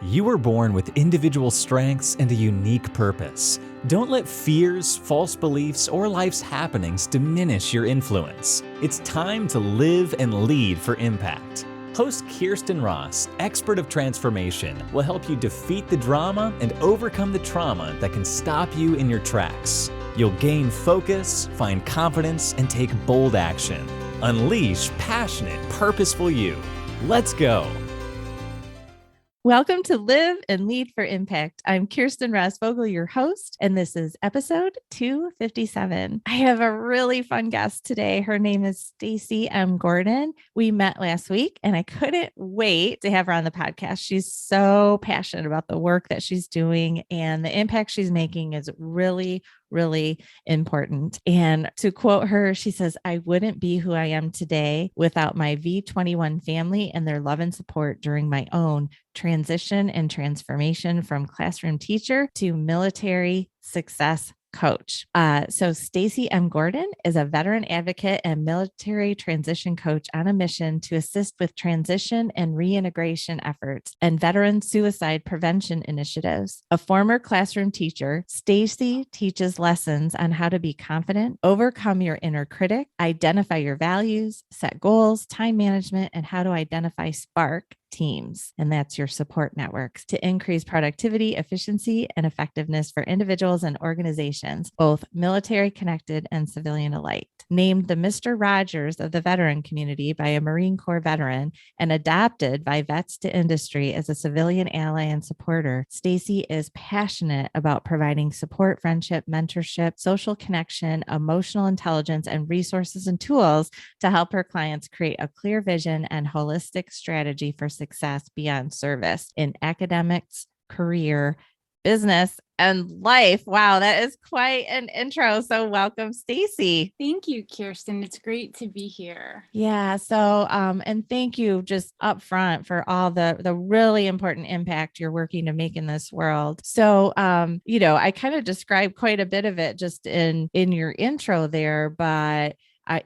You were born with individual strengths and a unique purpose. Don't let fears, false beliefs, or life's happenings diminish your influence. It's time to live and lead for impact. Host Kirsten Ross, expert of transformation, will help you defeat the drama and overcome the trauma that can stop you in your tracks. You'll gain focus, find confidence, and take bold action. Unleash passionate, purposeful you. Let's go. Welcome to Live and Lead for Impact. I'm Kirsten Ross Vogel, your host, and this is episode 257. I have a really fun guest today. Her name is Stacy M Gordon. We met last week, and I couldn't wait to have her on the podcast. She's so passionate about the work that she's doing, and the impact she's making is really important. And to quote her, she says, "I wouldn't be who I am today without my V21 family and their love and support during my own transition and transformation from classroom teacher to military success coach." So Stacy M Gordon is a veteran advocate and military transition coach on a mission to assist with transition and reintegration efforts and veteran suicide prevention initiatives. A former classroom teacher, Stacy teaches lessons on how to be confident, overcome your inner critic, identify your values, set goals, time management, and how to identify spark teams, and that's your support networks, to increase productivity, efficiency, and effectiveness for individuals and organizations, both military connected and civilian alike. Named the Mr. Rogers of the veteran community by a Marine Corps veteran and adopted by Vets to Industry as a civilian ally and supporter, Stacy is passionate about providing support, friendship, mentorship, social connection, emotional intelligence, and resources and tools to help her clients create a clear vision and holistic strategy for success beyond service in academics, career, business, and life. Wow, that is quite an intro. So welcome, Stacy. Thank you, Kirsten. It's great to be here. Yeah. So, and thank you just up front for all the really important impact you're working to make in this world. So, I kind of described quite a bit of it just in your intro there, but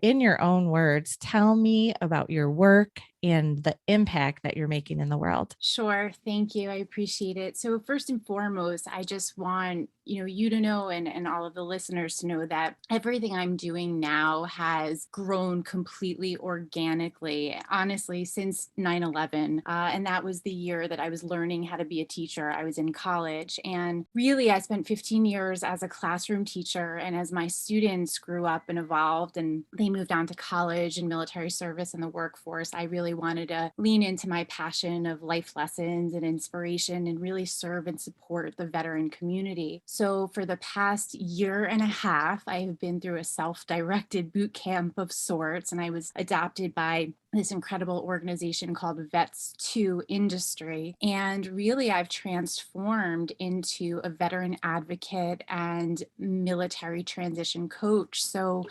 in your own words, tell me about your work and the impact that you're making in the world. Sure. Thank you. I appreciate it. So first and foremost, I just want, you to know and all of the listeners to know that everything I'm doing now has grown completely organically, honestly, since 9/11. And that was the year that I was learning how to be a teacher. I was in college, and really I spent 15 years as a classroom teacher. And as my students grew up and evolved and they moved on to college and military service and the workforce, I really wanted to lean into my passion of life lessons and inspiration and really serve and support the veteran community. So for the past year and a half, I have been through a self-directed boot camp of sorts, and I was adopted by this incredible organization called Vets to Industry. And really, I've transformed into a veteran advocate and military transition coach. So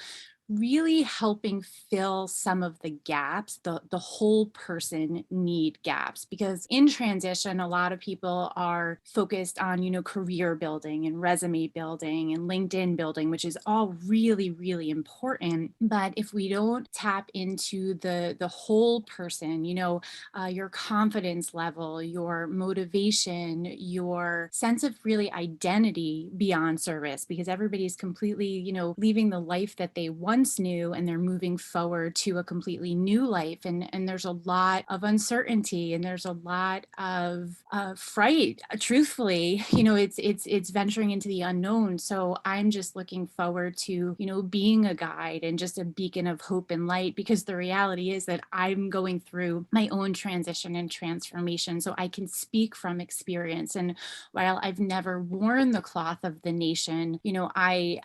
really helping fill some of the gaps, the whole person need gaps, because in transition, a lot of people are focused on, career building and resume building and LinkedIn building, which is all really important. But if we don't tap into the whole person, your confidence level, your motivation, your sense of really identity beyond service, because everybody's completely, leaving the life that they once knew and they're moving forward to a completely new life. And there's a lot of uncertainty and there's a lot of fright. Truthfully, it's venturing into the unknown. So I'm just looking forward to, being a guide and just a beacon of hope and light, because the reality is that I'm going through my own transition and transformation. So I can speak from experience. And while I've never worn the cloth of the nation, I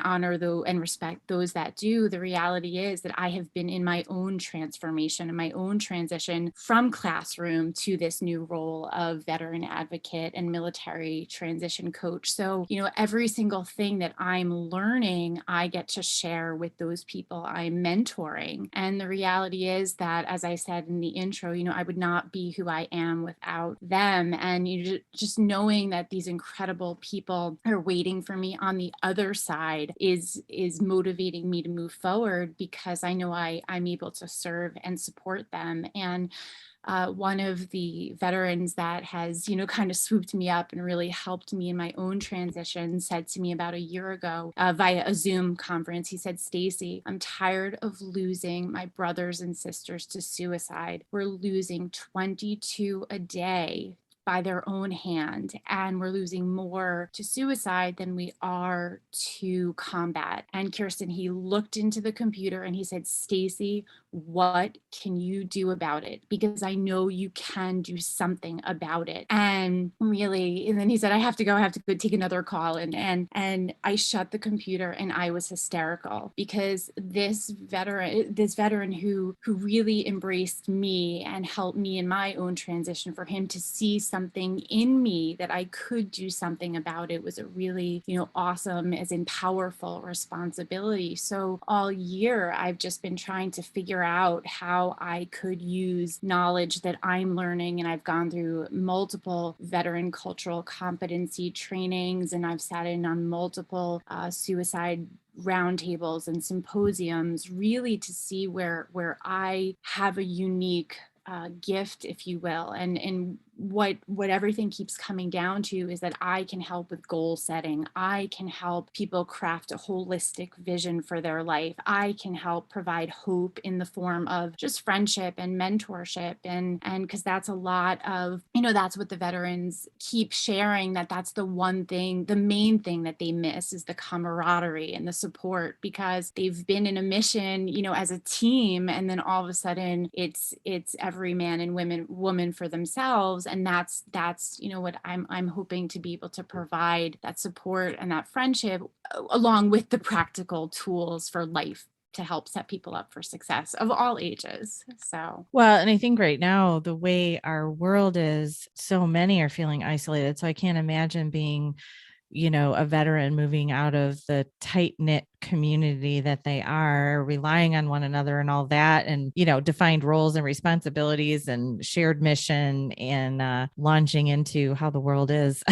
honor and respect those that do. The reality is that I have been in my own transformation and my own transition from classroom to this new role of veteran advocate and military transition coach. So, every single thing that I'm learning, I get to share with those people I'm mentoring. And the reality is that, as I said in the intro, I would not be who I am without them. And just knowing that these incredible people are waiting for me on the other side is motivating me to move forward, because I know I'm able to serve and support them. And one of the veterans that has, kind of swooped me up and really helped me in my own transition said to me about a year ago via a Zoom conference, he said, "Stacy, I'm tired of losing my brothers and sisters to suicide. We're losing 22 a day by their own hand, and we're losing more to suicide than we are to combat." And Kirsten, he looked into the computer and he said, "Stacy, what can you do about it? Because I know you can do something about it." And really, and then he said, I have to go take another call. And I shut the computer and I was hysterical, because this veteran who really embraced me and helped me in my own transition, for him to see something in me that I could do something about it, was a really, awesome, as in powerful responsibility. So all year I've just been trying to figure out how I could use knowledge that I'm learning. And I've gone through multiple veteran cultural competency trainings, and I've sat in on multiple suicide roundtables and symposiums, really to see where I have a unique gift, if you will. And what everything keeps coming down to is that I can help with goal setting. I can help people craft a holistic vision for their life. I can help provide hope in the form of just friendship and mentorship. And because that's a lot of, that's what the veterans keep sharing, that's the one thing, the main thing that they miss is the camaraderie and the support, because they've been in a mission, as a team, and then all of a sudden it's every man and woman for themselves. And that's what I'm hoping to be able to provide, that support and that friendship, along with the practical tools for life to help set people up for success of all ages. So, well, and I think right now, the way our world is, so many are feeling isolated. So I can't imagine being, a veteran moving out of the tight knit community that they are, relying on one another and all that, and, defined roles and responsibilities and shared mission, and launching into how the world is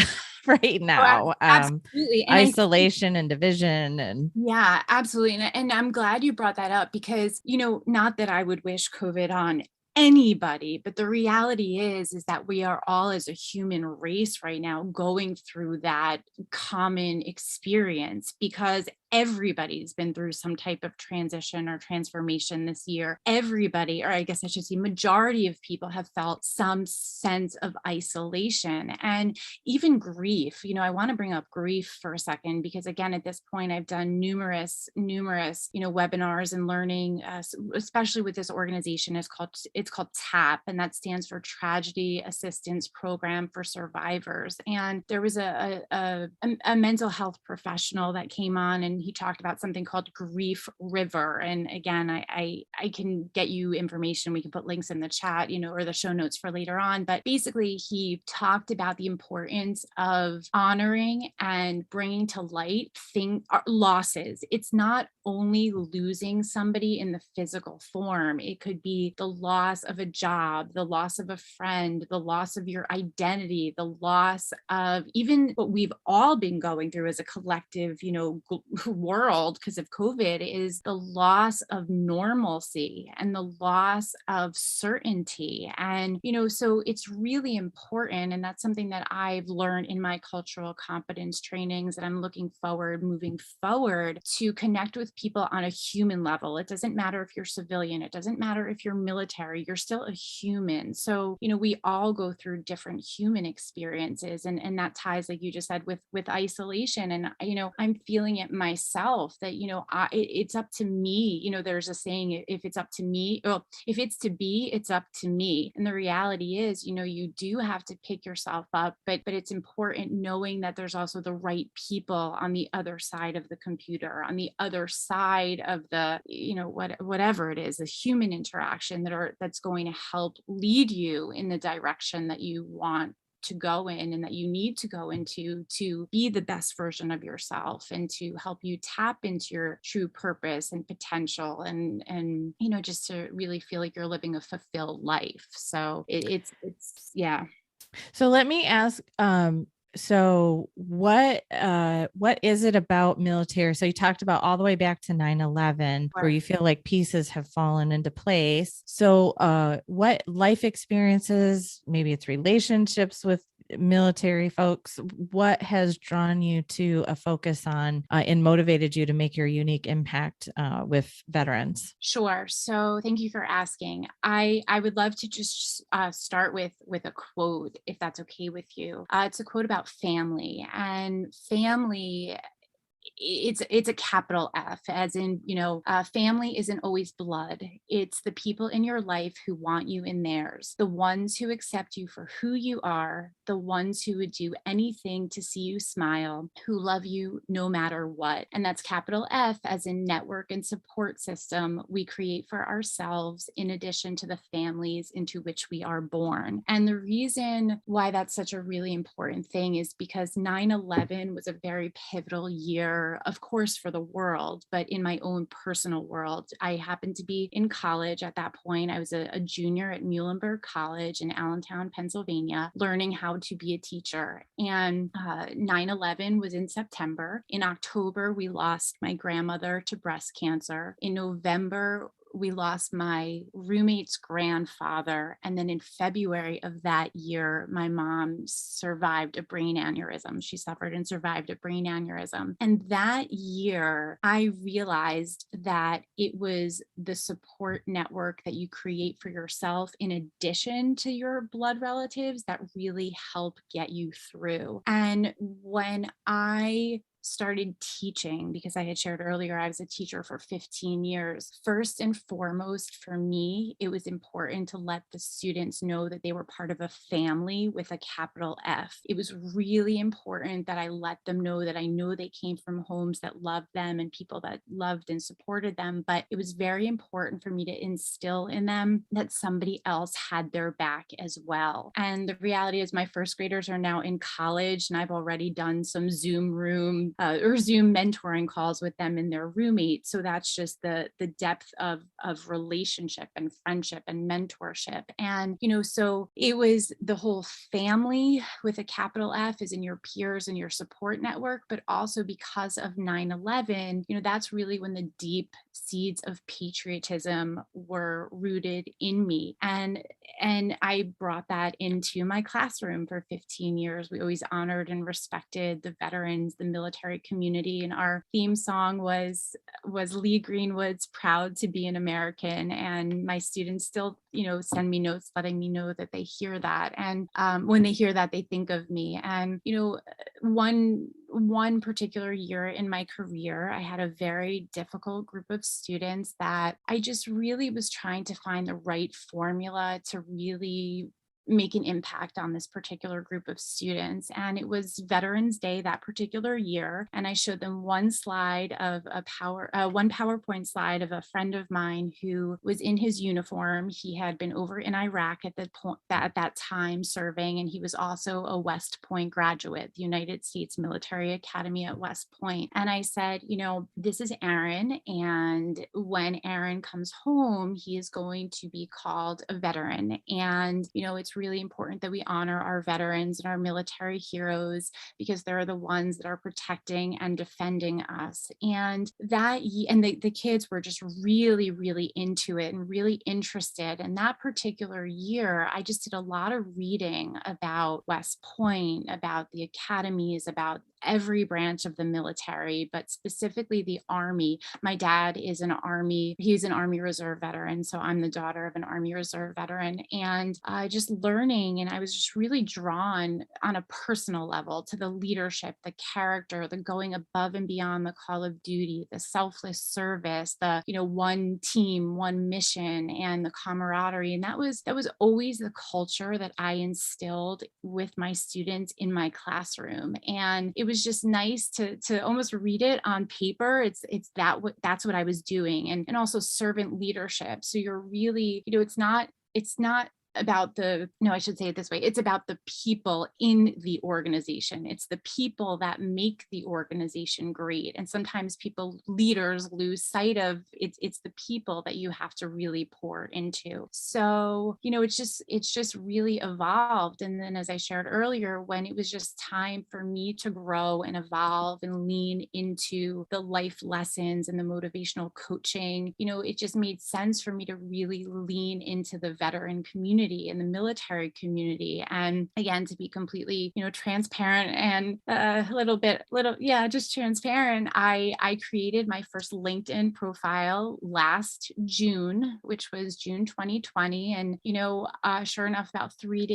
right now. Absolutely. And isolation and division. And yeah, absolutely. And I'm glad you brought that up, because, not that I would wish COVID on anybody, but the reality is that we are all, as a human race right now, going through that common experience, because everybody's been through some type of transition or transformation this year. Everybody, or I guess I should say majority of people, have felt some sense of isolation and even grief. I want to bring up grief for a second, because again, at this point, I've done numerous, webinars and learning, especially with this organization. It's called TAP, and that stands for Tragedy Assistance Program for Survivors. And there was a mental health professional that came on, and he talked about something called Grief River. And again, I can get you information. We can put links in the chat, or the show notes for later on. But basically, he talked about the importance of honoring and bringing to light losses. It's not only losing somebody in the physical form. It could be the loss of a job, the loss of a friend, the loss of your identity, the loss of even what we've all been going through as a collective, world because of COVID, is the loss of normalcy and the loss of certainty. And, so it's really important. And that's something that I've learned in my cultural competence trainings, that I'm moving forward to connect with people on a human level. It doesn't matter if you're civilian, it doesn't matter if you're military, you're still a human. So, we all go through different human experiences, and that ties, like you just said, with isolation. And, I'm feeling it myself that, it's up to me. There's a saying, if it's up to me, well, if it's to be, it's up to me. And the reality is, you do have to pick yourself up, but it's important knowing that there's also the right people on the other side of the computer, on the other side of the, whatever it is, a human interaction that's going to help lead you in the direction that you want to go in and that you need to go into to be the best version of yourself, and to help you tap into your true purpose and potential, and just to really feel like you're living a fulfilled life. So it's yeah. So let me ask, So what is it about military? So you talked about all the way back to 9/11 where you feel like pieces have fallen into place. So what life experiences, maybe it's relationships with military folks, what has drawn you to a focus on and motivated you to make your unique impact with veterans? Sure. So thank you for asking. I would love to just start with a quote, if that's okay with you. It's a quote about family, and family, it's a capital F, as in, family isn't always blood. It's the people in your life who want you in theirs, the ones who accept you for who you are, the ones who would do anything to see you smile, who love you no matter what. And that's capital F, as in network and support system we create for ourselves, in addition to the families into which we are born. And the reason why that's such a really important thing is because 9/11 was a very pivotal year, of course, for the world, but in my own personal world. I happened to be in college at that point. I was a junior at Muhlenberg College in Allentown, Pennsylvania, learning how to be a teacher. And 9/11 was in September. In October, we lost my grandmother to breast cancer. In November, we lost my roommate's grandfather. And then in February of that year, my mom survived a brain aneurysm. She suffered and survived a brain aneurysm. And that year, I realized that it was the support network that you create for yourself, in addition to your blood relatives, that really help get you through. And when I started teaching, because I had shared earlier, I was a teacher for 15 years. First and foremost, for me, it was important to let the students know that they were part of a family with a capital F. It was really important that I let them know that I know they came from homes that loved them and people that loved and supported them. But it was very important for me to instill in them that somebody else had their back as well. And the reality is, my first graders are now in college, and I've already done some Zoom mentoring calls with them and their roommates. So that's just the depth of relationship and friendship and mentorship. And, so it was the whole family with a capital F, is in your peers and your support network, but also because of 9/11, that's really when the deep seeds of patriotism were rooted in me. And I brought that into my classroom for 15 years. We always honored and respected the veterans, the military community. And our theme song was Lee Greenwood's "Proud to Be an American." And my students still, send me notes letting me know that they hear that. And when they hear that, they think of me. And, one particular year in my career, I had a very difficult group of students that I just really was trying to find the right formula to really make an impact on this particular group of students. And it was Veterans Day that particular year. And I showed them one slide of one PowerPoint slide of a friend of mine who was in his uniform. He had been over in Iraq at that time serving, and he was also a West Point graduate, the United States Military Academy at West Point. And I said, this is Aaron. And when Aaron comes home, he is going to be called a veteran. And, it's really important that we honor our veterans and our military heroes, because they're the ones that are protecting and defending us. And the kids were just really, really into it and really interested. And that particular year, I just did a lot of reading about West Point, about the academies, about every branch of the military, but specifically the Army. My dad is he's an Army Reserve veteran. So I'm the daughter of an Army Reserve veteran. And just learning, and I was just really drawn on a personal level to the leadership, the character, the going above and beyond the call of duty, the selfless service, the, one team, one mission, and the camaraderie. And that was always the culture that I instilled with my students in my classroom. And it was just nice to almost read it on paper. That's what I was doing. And also servant leadership. So you're really, it's not no, I should say it this way. It's about the people in the organization. It's the people that make the organization great. And sometimes leaders lose sight of it's the people that you have to really pour into. So, it's just really evolved. And then, as I shared earlier, when it was just time for me to grow and evolve and lean into the life lessons and the motivational coaching, it just made sense for me to really lean into the veteran community and the military community. And again, to be completely, transparent and just transparent, I created my first LinkedIn profile last June, which was June 2020. And, sure enough, about 3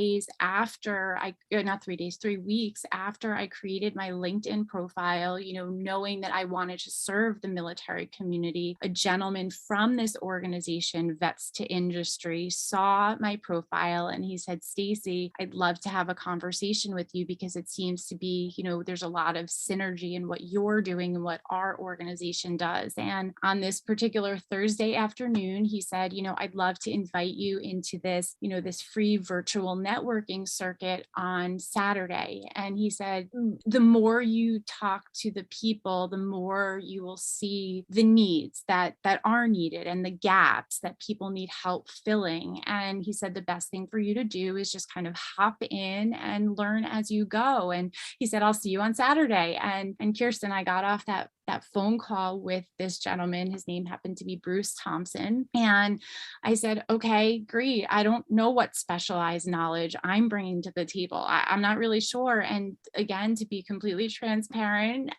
weeks after I created my LinkedIn profile, knowing that I wanted to serve the military community, a gentleman from this organization, Vets to Industry, saw my profile and he said, "Stacy, I'd love to have a conversation with you because it seems to be, there's a lot of synergy in what you're doing and what our organization does." And on this particular Thursday afternoon, he said, "I'd love to invite you into this, this free virtual networking circuit on Saturday." And he said, "The more you talk to the people, the more you will see the needs that are needed and the gaps that people need help filling." And he said, "The best thing for you to do is just kind of hop in and learn as you go." And he said, "I'll see you on Saturday." And Kirsten, I got off that phone call with this gentleman. His name happened to be Bruce Thompson. And I said, "Okay, great. I don't know what specialized knowledge I'm bringing to the table. I'm not really sure." And again, to be completely transparent,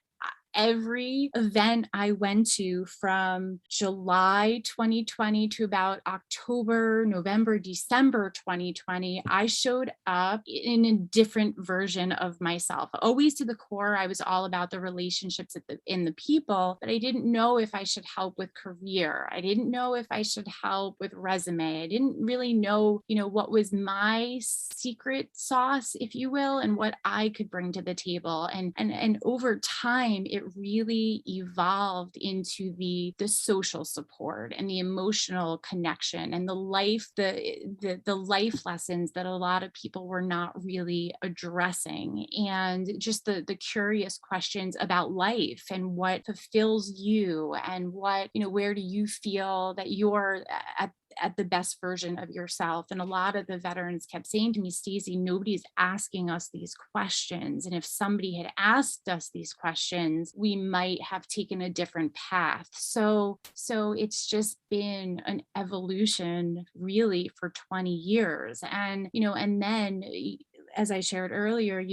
every event I went to from July 2020 to about October, November, December 2020, I showed up in a different version of myself. Always to the core, I was all about the relationships in the people, but I didn't know if I should help with career. I didn't know if I should help with resume. I didn't really know, what was my secret sauce, if you will, and what I could bring to the table. And over time, it really evolved into the social support and the emotional connection and the life lessons that a lot of people were not really addressing, and just the curious questions about life and what fulfills you and what, where do you feel that you're at the best version of yourself. And a lot of the veterans kept saying to me, "Stacey, nobody's asking us these questions. And if somebody had asked us these questions, we might have taken a different path." So it's just been an evolution really for 20 years. And, and then, as I shared earlier,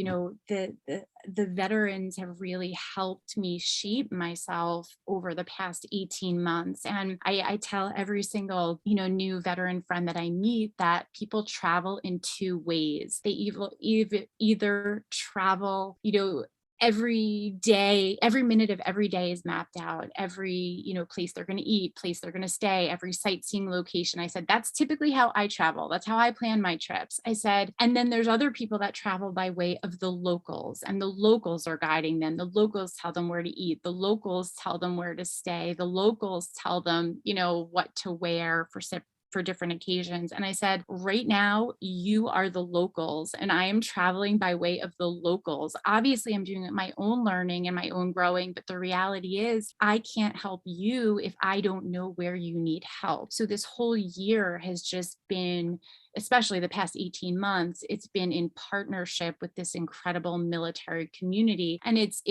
the veterans have really helped me shape myself over the past 18 months. And I tell every single, new veteran friend that I meet that people travel in two ways. They either travel, every day, every minute of every day is mapped out. Every, place they're going to eat, place they're going to stay, every sightseeing location. I said, that's typically how I travel. That's how I plan my trips. I said, and then there's other people that travel by way of the locals, and the locals are guiding them. The locals tell them where to eat. The locals tell them where to stay. The locals tell them, what to wear for different occasions. And I said, right now, you are the locals, and I am traveling by way of the locals. Obviously, I'm doing my own learning and my own growing, but the reality is I can't help you if I don't know where you need help. So this whole year has just been, especially the past 18 months, it's been in partnership with this incredible military community. And it's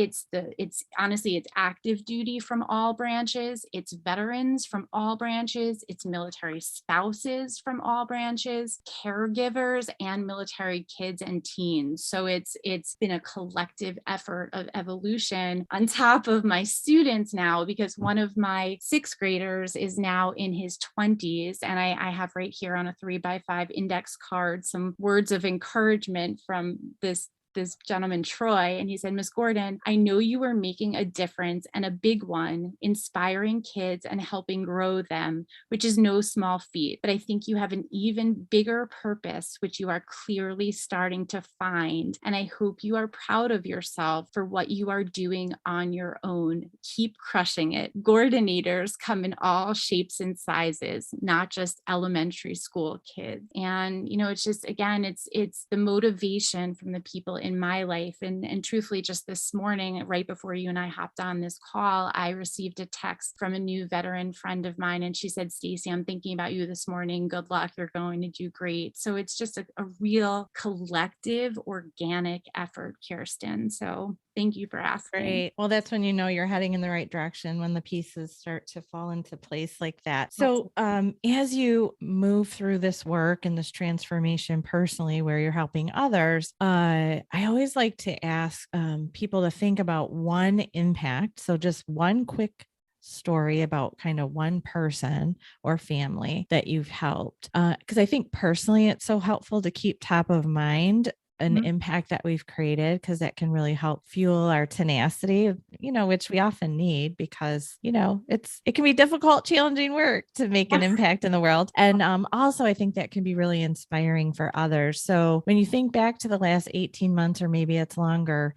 honestly, it's active duty from all branches, it's veterans from all branches, it's military spouses from all branches, caregivers, and military kids and teens. So it's been a collective effort of evolution on top of my students now, because one of my 6th graders is now in his 20s. And I have right here on a 3x5 index card some words of encouragement from this this gentleman, Troy, and he said, Miss Gordon, I know you are making a difference, and a big one, inspiring kids and helping grow them, which is no small feat. But I think you have an even bigger purpose, which you are clearly starting to find. And I hope you are proud of yourself for what you are doing on your own. Keep crushing it. Gordonators come in all shapes and sizes, not just elementary school kids. And, it's just, again, it's the motivation from the people in my life. And truthfully, just this morning, right before you and I hopped on this call, I received a text from a new veteran friend of mine. And she said, Stacy, I'm thinking about you this morning. Good luck. You're going to do great. So it's just a real collective, organic effort, Kirsten. So thank you for asking. Great. Well, that's when you're heading in the right direction, when the pieces start to fall into place like that. So as you move through this work and this transformation personally, where you're helping others, I always like to ask people to think about one impact. So just one quick story about kind of one person or family that you've helped. Because I think personally, it's so helpful to keep top of mind an impact that we've created, because that can really help fuel our tenacity, which we often need, because, it can be difficult, challenging work to make an impact in the world. And also, I think that can be really inspiring for others. So when you think back to the last 18 months, or maybe it's longer,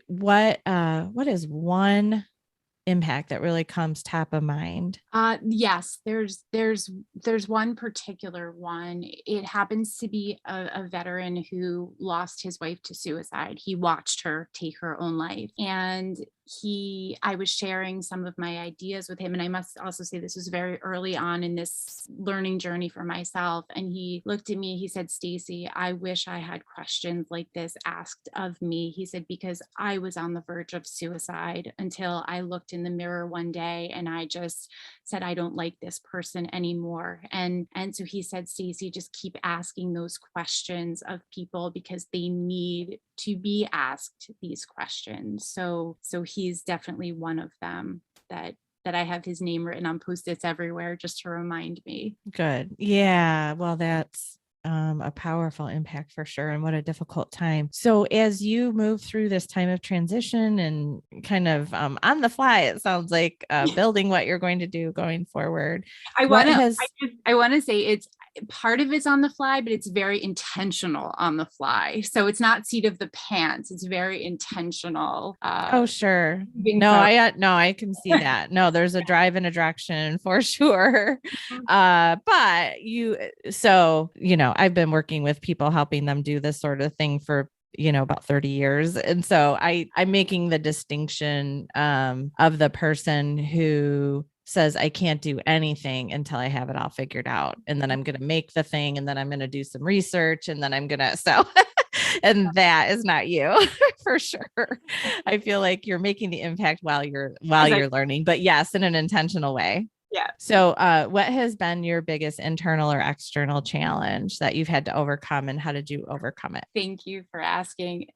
what is one impact that really comes top of mind? Yes, there's one particular one. It happens to be a veteran who lost his wife to suicide. He watched her take her own life, and I was sharing some of my ideas with him. And I must also say, this was very early on in this learning journey for myself. And he looked at me, he said, Stacy, I wish I had questions like this asked of me. He said, because I was on the verge of suicide until I looked in the mirror one day and I just said, I don't like this person anymore. And so he said, Stacy, just keep asking those questions of people, because they need to be asked these questions. So he's definitely one of them that I have his name written on Post-its everywhere just to remind me. Good. Yeah. Well, that's a powerful impact for sure. And what a difficult time. So as you move through this time of transition and kind of on the fly, it sounds like building what you're going to do going forward. I want to say it's part of it's on the fly, but it's very intentional on the fly. So it's not seat of the pants. It's very intentional. Oh, sure. I can see that. No, there's a drive and a direction for sure. But I've been working with people, helping them do this sort of thing for about 30 years. And so I'm making the distinction of the person who says, I can't do anything until I have it all figured out. And then I'm going to make the thing, and then I'm going to do some research, and then I'm going to, and that is not you for sure. I feel like you're making the impact while you're learning, but yes, in an intentional way. Yeah. So what has been your biggest internal or external challenge that you've had to overcome, and how did you overcome it? Thank you for asking.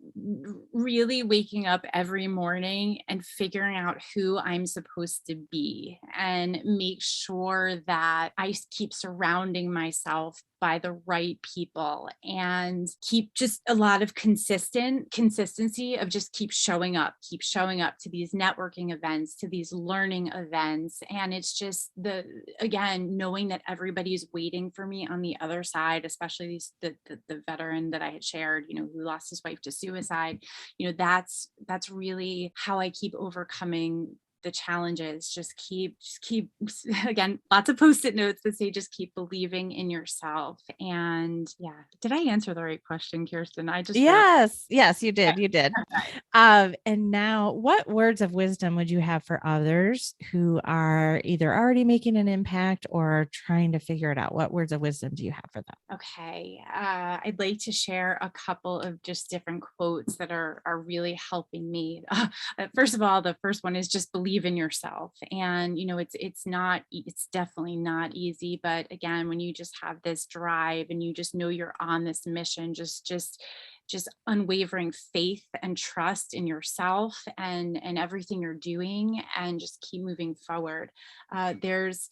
Really waking up every morning and figuring out who I'm supposed to be, and make sure that I keep surrounding myself by the right people, and keep just a lot of consistency of just keep showing up to these networking events, to these learning events. And it's just again, knowing that everybody's waiting for me on the other side, especially the veteran that I had shared, who lost his wife to suicide. That's really how I keep overcoming the challenges. Just keep again, lots of Post-it notes that say just keep believing in yourself. And yeah, did I answer the right question, Kirsten? Yes, you did. And now, what words of wisdom would you have for others who are either already making an impact or trying to figure it out? What words of wisdom do you have for them? Okay, I'd like to share a couple of just different quotes that are really helping me. First of all, the first one is just believe in yourself. And it's definitely not easy, but again, when you just have this drive and you just know you're on this mission, just just unwavering faith and trust in yourself and everything you're doing, and just keep moving forward. There's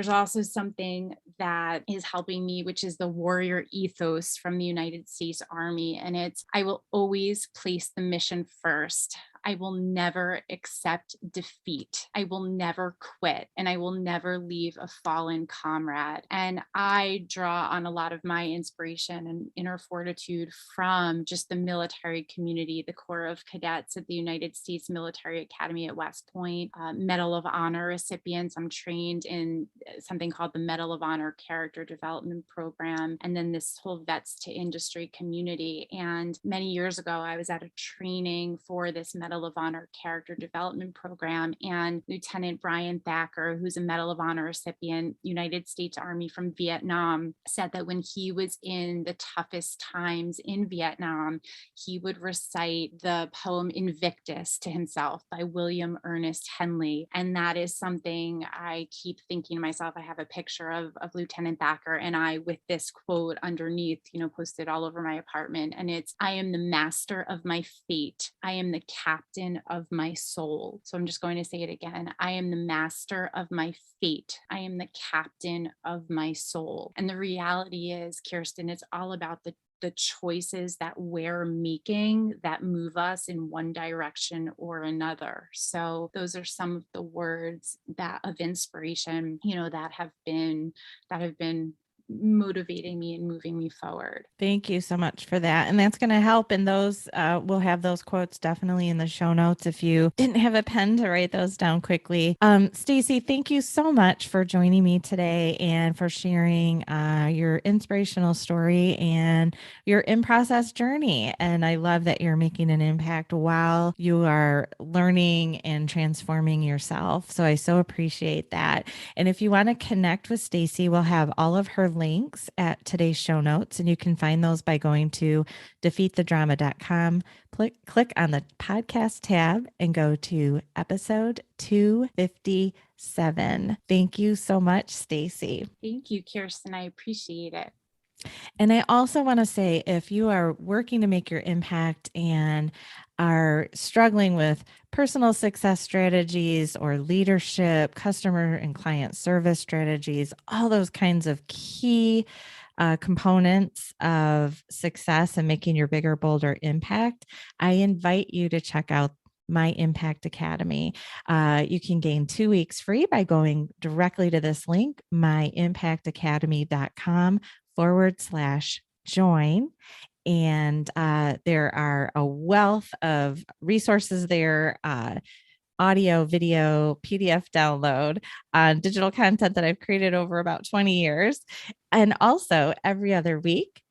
also something that is helping me, which is the warrior ethos from the United States Army. And it's, I will always place the mission first. I will never accept defeat. I will never quit, and I will never leave a fallen comrade. And I draw on a lot of my inspiration and inner fortitude from just the military community, the Corps of Cadets at the United States Military Academy at West Point, Medal of Honor recipients. I'm trained in something called the Medal of Honor Character Development Program, and then this whole vets to industry community. And many years ago, I was at a training for this Medal of Honor Character Development Program, and Lieutenant Brian Thacker, who's a Medal of Honor recipient, United States Army from Vietnam, said that when he was in the toughest times in Vietnam, he would recite the poem Invictus to himself by William Ernest Henley. And that is something I keep thinking to myself. I have a picture of Lieutenant Thacker and I with this quote underneath, posted all over my apartment. And it's, I am the master of my fate. I am the captain of my soul. So I'm just going to say it again. I am the master of my fate. I am the captain of my soul. And the reality is, Kirsten, it's all about the choices that we're making that move us in one direction or another. So those are some of the words that of inspiration, that have been motivating me and moving me forward. Thank you so much for that. And that's going to help. And those, we'll have those quotes definitely in the show notes if you didn't have a pen to write those down quickly. Stacey, thank you so much for joining me today and for sharing your inspirational story and your in-process journey. And I love that you're making an impact while you are learning and transforming yourself. So I so appreciate that. And if you want to connect with Stacey, we'll have all of her links at today's show notes, and you can find those by going to defeatthedrama.com, click on the podcast tab, and go to episode 257. Thank you so much, Stacey. Thank you, Kirsten. I appreciate it. And I also want to say, if you are working to make your impact and are struggling with personal success strategies or leadership, customer and client service strategies, all those kinds of key components of success and making your bigger, bolder impact, I invite you to check out My Impact Academy. You can gain 2 weeks free by going directly to this link, myimpactacademy.com/join. And there are a wealth of resources there, audio, video, PDF download, digital content that I've created over about 20 years. And also every other week,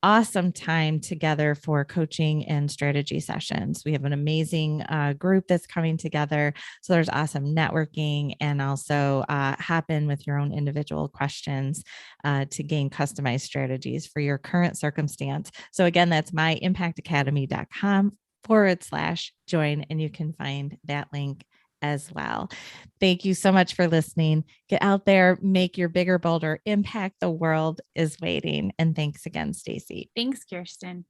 awesome time together for coaching and strategy sessions. We have an amazing group that's coming together. So there's awesome networking, and also hop in with your own individual questions to gain customized strategies for your current circumstance. So again, that's myimpactacademy.com/join, and you can find that link as well. Thank you so much for listening. Get out there, make your bigger, bolder impact. The world is waiting. And thanks again, Stacey. Thanks, Kirsten.